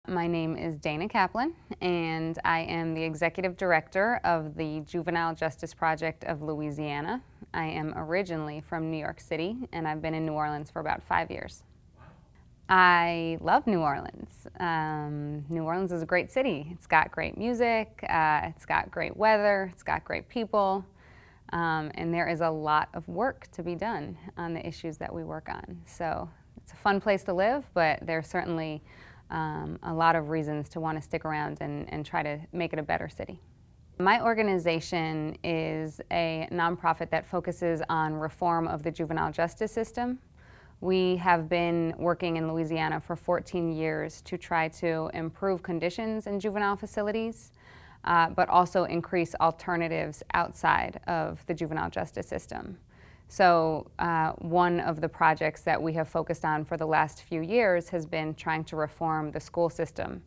My name is Dana Kaplan, and I am the Executive Director of the Juvenile Justice Project of Louisiana. I am originally from New York City, and I've been in New Orleans for about 5 years. I love New Orleans. New Orleans is a great city. It's got great music, it's got great weather, it's got great people, and there is a lot of work to be done on the issues that we work on. So it's a fun place to live, but there's certainly a lot of reasons to want to stick around and try to make it a better city. My organization is a nonprofit that focuses on reform of the juvenile justice system. We have been working in Louisiana for 14 years to try to improve conditions in juvenile facilities, but also increase alternatives outside of the juvenile justice system. So one of the projects that we have focused on for the last few years has been trying to reform the school system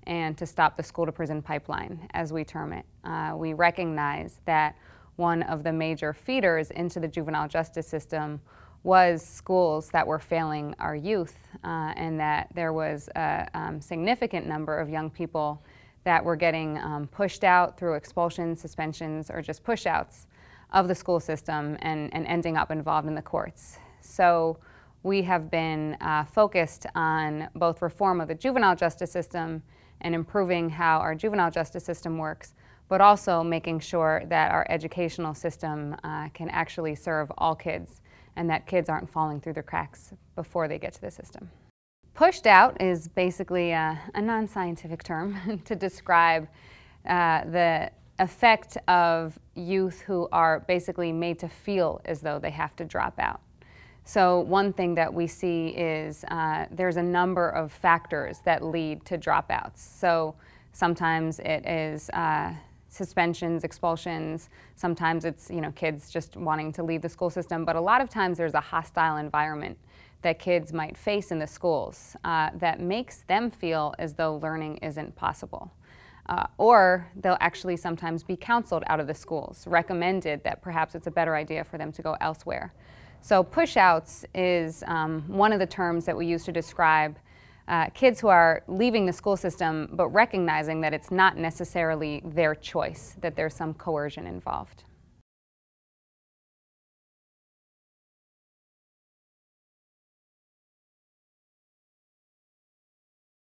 and to stop the school-to-prison pipeline, as we term it. We recognize that one of the major feeders into the juvenile justice system was schools that were failing our youth, and that there was a significant number of young people that were getting pushed out through expulsions, suspensions, or just push-outs of the school system and ending up involved in the courts. So we have been focused on both reform of the juvenile justice system and improving how our juvenile justice system works, but also making sure that our educational system can actually serve all kids and that kids aren't falling through the cracks before they get to the system. Pushed out is basically a non-scientific term to describe the effect of youth who are basically made to feel as though they have to drop out. So one thing that we see is there's a number of factors that lead to dropouts. So sometimes it is suspensions, expulsions, sometimes it's kids just wanting to leave the school system, but a lot of times there's a hostile environment that kids might face in the schools that makes them feel as though learning isn't possible. Or they'll actually sometimes be counseled out of the schools, recommended that perhaps it's a better idea for them to go elsewhere. So push-outs is one of the terms that we use to describe kids who are leaving the school system but recognizing that it's not necessarily their choice, that there's some coercion involved.